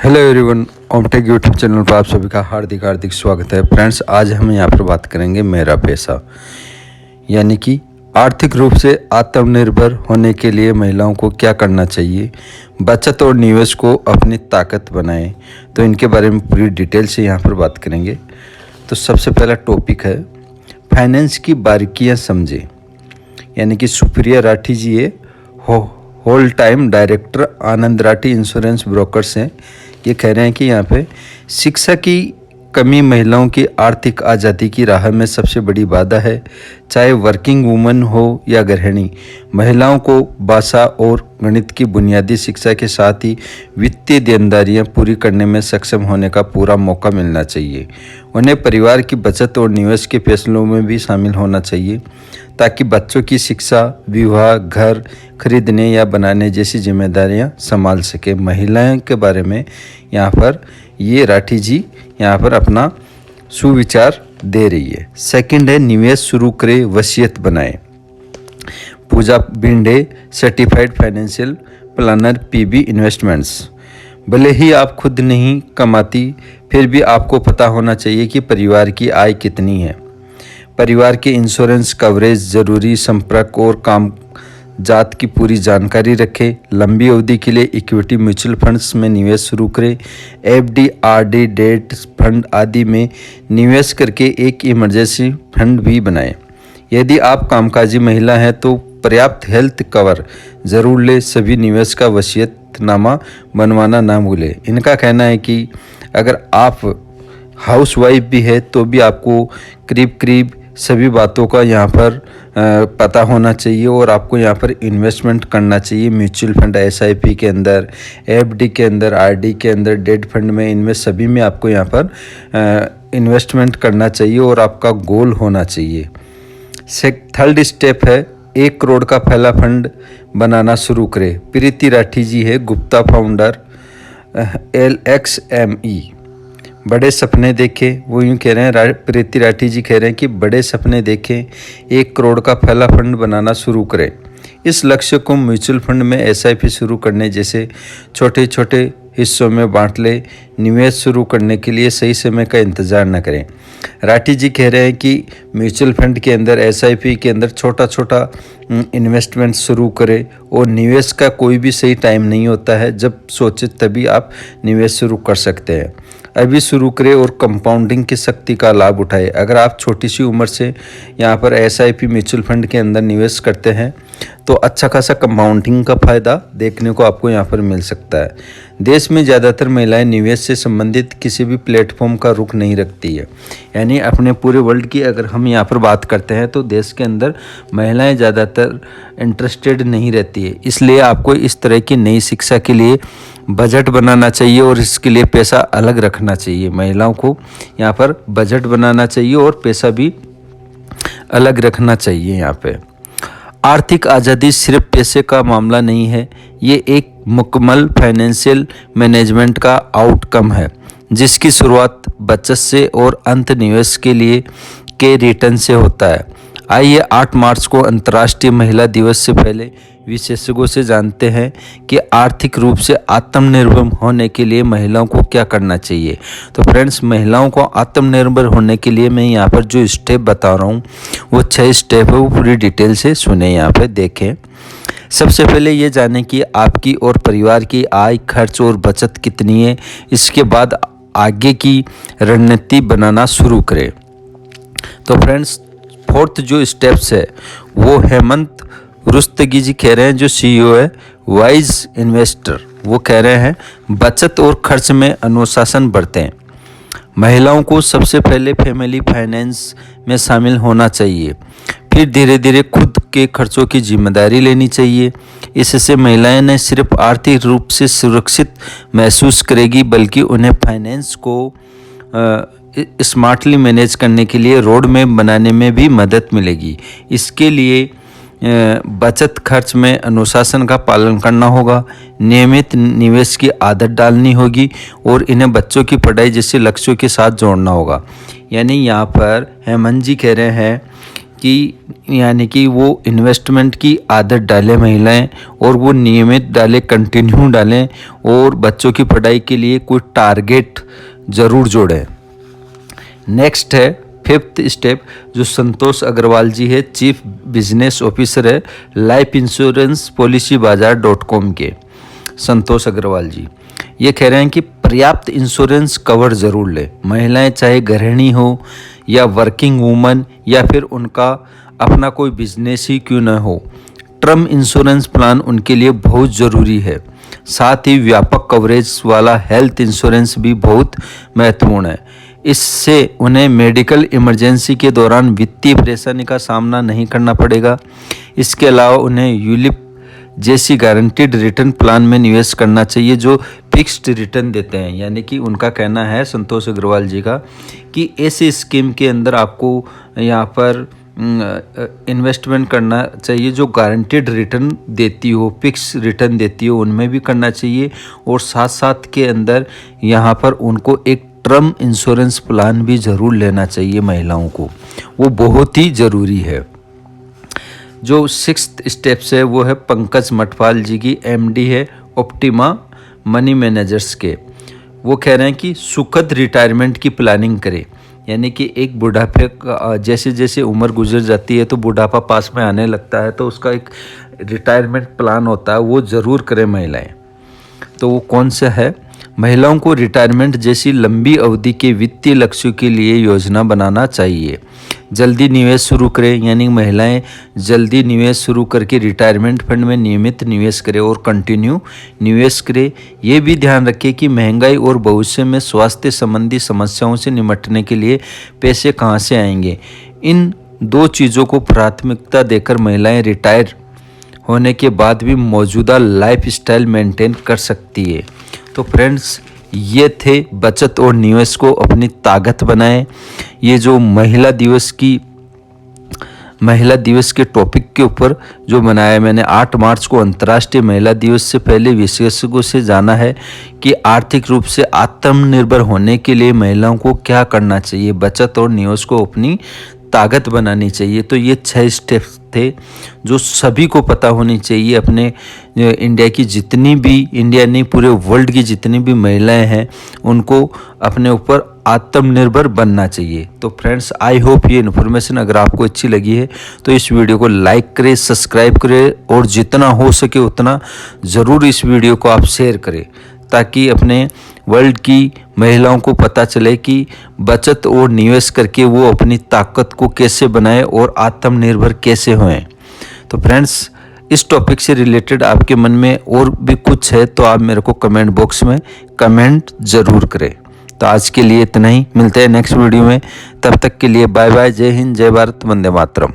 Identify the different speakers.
Speaker 1: Hello everyone, ओमटेक YouTube channel पर आप सभी का हार्दिक हार्दिक स्वागत है। फ्रेंड्स, आज हम यहाँ पर बात करेंगे मेरा पैसा, यानी कि आर्थिक रूप से आत्मनिर्भर होने के लिए महिलाओं को क्या करना चाहिए, बचत और निवेश को अपनी ताकत बनाएं। तो इनके बारे में पूरी डिटेल से यहाँ पर बात करेंगे। तो सबसे पहला टॉपिक है फाइनेंस की बारीकियाँ समझें, यानी कि सुप्रिया राठी जी ये होल टाइम डायरेक्टर आनंद राठी इंश्योरेंस ब्रोकर्स हैं। ये कह रहे हैं कि यहाँ पे शिक्षा की कमी महिलाओं की आर्थिक आज़ादी की राह में सबसे बड़ी बाधा है। चाहे वर्किंग वुमन हो या गृहिणी, महिलाओं को भाषा और गणित की बुनियादी शिक्षा के साथ ही वित्तीय देनदारियाँ पूरी करने में सक्षम होने का पूरा मौका मिलना चाहिए। उन्हें परिवार की बचत और निवेश के फैसलों में भी शामिल होना चाहिए, ताकि बच्चों की शिक्षा, विवाह, घर खरीदने या बनाने जैसी जिम्मेदारियां संभाल सके। महिलाओं के बारे में यहाँ पर ये राठी जी यहाँ पर अपना सुविचार दे रही है। सेकंड है निवेश शुरू करें, वसीयत बनाएं। Pooja Bhinde, certified financial planner, PB investments. भले ही आप खुद नहीं कमाती, फिर भी आपको पता होना चाहिए कि परिवार की आय कितनी है। परिवार के इंश्योरेंस कवरेज, जरूरी संपर्क और काम जात की पूरी जानकारी रखें। लंबी अवधि के लिए इक्विटी म्यूचुअल फंड्स में निवेश शुरू करें। एफडी, आरडी, डेट फंड आदि में निवेश करके एक इमरजेंसी फंड भी बनाएं। यदि आप कामकाजी महिला हैं तो पर्याप्त हेल्थ कवर ज़रूर लें। सभी निवेश का वसीयतनामा बनवाना ना भूलें। इनका कहना है कि अगर आप हाउसवाइफ भी है तो भी आपको करीब सभी बातों का यहाँ पर पता होना चाहिए और आपको यहाँ पर इन्वेस्टमेंट करना चाहिए। म्यूचुअल फंड, एसआईपी के अंदर, एफडी के अंदर, आरडी के अंदर, डेट फंड में, इनमें सभी में आपको यहाँ पर इन्वेस्टमेंट करना चाहिए और आपका गोल होना चाहिए। थर्ड स्टेप है 1 करोड़ का पहला फंड बनाना शुरू करें। प्रीति राठी जी है गुप्ता फाउंडर, LXME। बड़े सपने देखें, वो यूँ कह रहे हैं, प्रीति राठी जी कह रहे हैं कि बड़े सपने देखें, 1 करोड़ का पहला फंड बनाना शुरू करें। इस लक्ष्य को म्यूचुअल फंड में एसआईपी शुरू करने जैसे छोटे छोटे हिस्सों में बांट ले। निवेश शुरू करने के लिए सही समय का इंतज़ार न करें। राठी जी कह रहे हैं कि म्यूचुअल फंड के अंदर, एसआईपी के अंदर छोटा छोटा इन्वेस्टमेंट शुरू करें और निवेश का कोई भी सही टाइम नहीं होता है। जब सोचे तभी आप निवेश शुरू कर सकते हैं। अभी शुरू करें और कंपाउंडिंग की शक्ति का लाभ उठाएं। अगर आप छोटी सी उम्र से यहाँ पर एसआईपी म्यूचुअल फंड के अंदर निवेश करते हैं तो अच्छा खासा कंपाउंडिंग का फ़ायदा देखने को आपको यहाँ पर मिल सकता है। देश में ज़्यादातर महिलाएं निवेश से संबंधित किसी भी प्लेटफॉर्म का रुख नहीं रखती है। यानी अपने पूरे वर्ल्ड की अगर हम यहाँ पर बात करते हैं तो देश के अंदर महिलाएं ज़्यादातर इंटरेस्टेड नहीं रहती है। इसलिए आपको इस तरह की नई शिक्षा के लिए बजट बनाना चाहिए और इसके लिए पैसा अलग रखना चाहिए। महिलाओं को यहाँ पर बजट बनाना चाहिए और पैसा भी अलग रखना चाहिए। यहाँ पे आर्थिक आज़ादी सिर्फ पैसे का मामला नहीं है, ये एक मुकम्मल फाइनेंशियल मैनेजमेंट का आउटकम है, जिसकी शुरुआत बचत से और अंत निवेश के लिए के रिटर्न से होता है। आइए 8 मार्च को अंतर्राष्ट्रीय महिला दिवस से पहले विशेषज्ञों से जानते हैं कि आर्थिक रूप से आत्मनिर्भर होने के लिए महिलाओं को क्या करना चाहिए। तो फ्रेंड्स, महिलाओं को आत्मनिर्भर होने के लिए मैं यहाँ पर जो स्टेप बता रहा हूँ वो 6 स्टेप है, वो पूरी डिटेल से सुने, यहाँ पे देखें। सबसे पहले ये जानें कि आपकी और परिवार की आय, खर्च और बचत कितनी है। इसके बाद आगे की रणनीति बनाना शुरू करें। तो फ्रेंड्स, 4th जो स्टेप्स है वो हेमंत रुस्तगी जी कह रहे हैं, जो CEO है वाइज इन्वेस्टर, वो कह रहे हैं बचत और खर्च में अनुशासन बरतें। महिलाओं को सबसे पहले फैमिली फाइनेंस में शामिल होना चाहिए, फिर धीरे धीरे खुद के खर्चों की जिम्मेदारी लेनी चाहिए। इससे महिलाएं न सिर्फ आर्थिक रूप से सुरक्षित महसूस करेगी, बल्कि उन्हें फाइनेंस को स्मार्टली मैनेज करने के लिए रोड मैप बनाने में भी मदद मिलेगी। इसके लिए बचत खर्च में अनुशासन का पालन करना होगा, नियमित निवेश की आदत डालनी होगी और इन्हें बच्चों की पढ़ाई जैसे लक्ष्यों के साथ जोड़ना होगा। यानी यहाँ पर हेमंत जी कह रहे हैं कि यानी कि वो इन्वेस्टमेंट की आदत डालें महिलाएं, और वो नियमित डालें, कंटिन्यू डालें, और बच्चों की पढ़ाई के लिए कोई टारगेट ज़रूर जोड़ें। नेक्स्ट है 5th स्टेप, जो संतोष अग्रवाल जी है, चीफ बिजनेस ऑफिसर है लाइफ इंश्योरेंस पॉलिसी बाजार.com के। संतोष अग्रवाल जी ये कह रहे हैं कि पर्याप्त इंश्योरेंस कवर ज़रूर ले। महिलाएं चाहे गृहिणी हो या वर्किंग वूमन या फिर उनका अपना कोई बिजनेस ही क्यों न हो, टर्म इंश्योरेंस प्लान उनके लिए बहुत ज़रूरी है। साथ ही व्यापक कवरेज वाला हेल्थ इंश्योरेंस भी बहुत महत्वपूर्ण है। इससे उन्हें मेडिकल इमरजेंसी के दौरान वित्तीय परेशानी का सामना नहीं करना पड़ेगा। इसके अलावा उन्हें यूलिप जैसी गारंटीड रिटर्न प्लान में निवेश करना चाहिए जो फिक्स्ड रिटर्न देते हैं। यानी कि उनका कहना है, संतोष अग्रवाल जी का, कि ऐसी स्कीम के अंदर आपको यहाँ पर इन्वेस्टमेंट करना चाहिए जो गारंटीड रिटर्न देती हो, फिक्स रिटर्न देती हो, उनमें भी करना चाहिए। और साथ साथ के अंदर यहाँ पर उनको एक टर्म इंश्योरेंस प्लान भी ज़रूर लेना चाहिए महिलाओं को, वो बहुत ही ज़रूरी है। जो 6th स्टेप्स है वो है पंकज मठपाल जी की, MD है ऑप्टिमा मनी मैनेजर्स के। वो कह रहे हैं कि सुखद रिटायरमेंट की प्लानिंग करें। यानी कि एक बुढ़ापे का जैसे जैसे उम्र गुजर जाती है तो बुढ़ापा पास में आने लगता है, तो उसका एक रिटायरमेंट प्लान होता है, वो ज़रूर करें महिलाएं। तो वो कौन सा है? महिलाओं को रिटायरमेंट जैसी लंबी अवधि के वित्तीय लक्ष्यों के लिए योजना बनाना चाहिए। जल्दी निवेश शुरू करें, यानी महिलाएं जल्दी निवेश शुरू करके रिटायरमेंट फंड में नियमित निवेश करें और कंटिन्यू निवेश करें। ये भी ध्यान रखें कि महंगाई और भविष्य में स्वास्थ्य संबंधी समस्याओं से निपटने के लिए पैसे कहाँ से आएंगे। इन 2 चीज़ों को प्राथमिकता देकर महिलाएं रिटायर होने के बाद भी मौजूदा लाइफस्टाइल मेंटेन कर सकती है। तो फ्रेंड्स, ये थे बचत और निवेश को अपनी ताकत बनाएं। ये जो महिला दिवस के टॉपिक के ऊपर जो बनाया मैंने, 8 मार्च को अंतर्राष्ट्रीय महिला दिवस से पहले विशेषज्ञों से जाना है कि आर्थिक रूप से आत्मनिर्भर होने के लिए महिलाओं को क्या करना चाहिए, बचत और निवेश को अपनी ताकत बनानी चाहिए। तो ये 6 स्टेप्स थे जो सभी को पता होनी चाहिए। अपने इंडिया की जितनी भी, इंडिया नहीं पूरे वर्ल्ड की जितनी भी महिलाएं हैं, उनको अपने ऊपर आत्मनिर्भर बनना चाहिए। तो फ्रेंड्स, आई होप ये इन्फॉर्मेशन अगर आपको अच्छी लगी है तो इस वीडियो को लाइक करें, सब्सक्राइब करें और जितना हो सके उतना ज़रूर इस वीडियो को आप शेयर करें, ताकि अपने वर्ल्ड की महिलाओं को पता चले कि बचत और निवेश करके वो अपनी ताकत को कैसे बनाए और आत्मनिर्भर कैसे हों। तो फ्रेंड्स, इस टॉपिक से रिलेटेड आपके मन में और भी कुछ है तो आप मेरे को कमेंट बॉक्स में कमेंट ज़रूर करें। तो आज के लिए इतना ही, मिलते हैं नेक्स्ट वीडियो में। तब तक के लिए बाय बाय, जय हिंद, जय भारत, वंदे मातरम।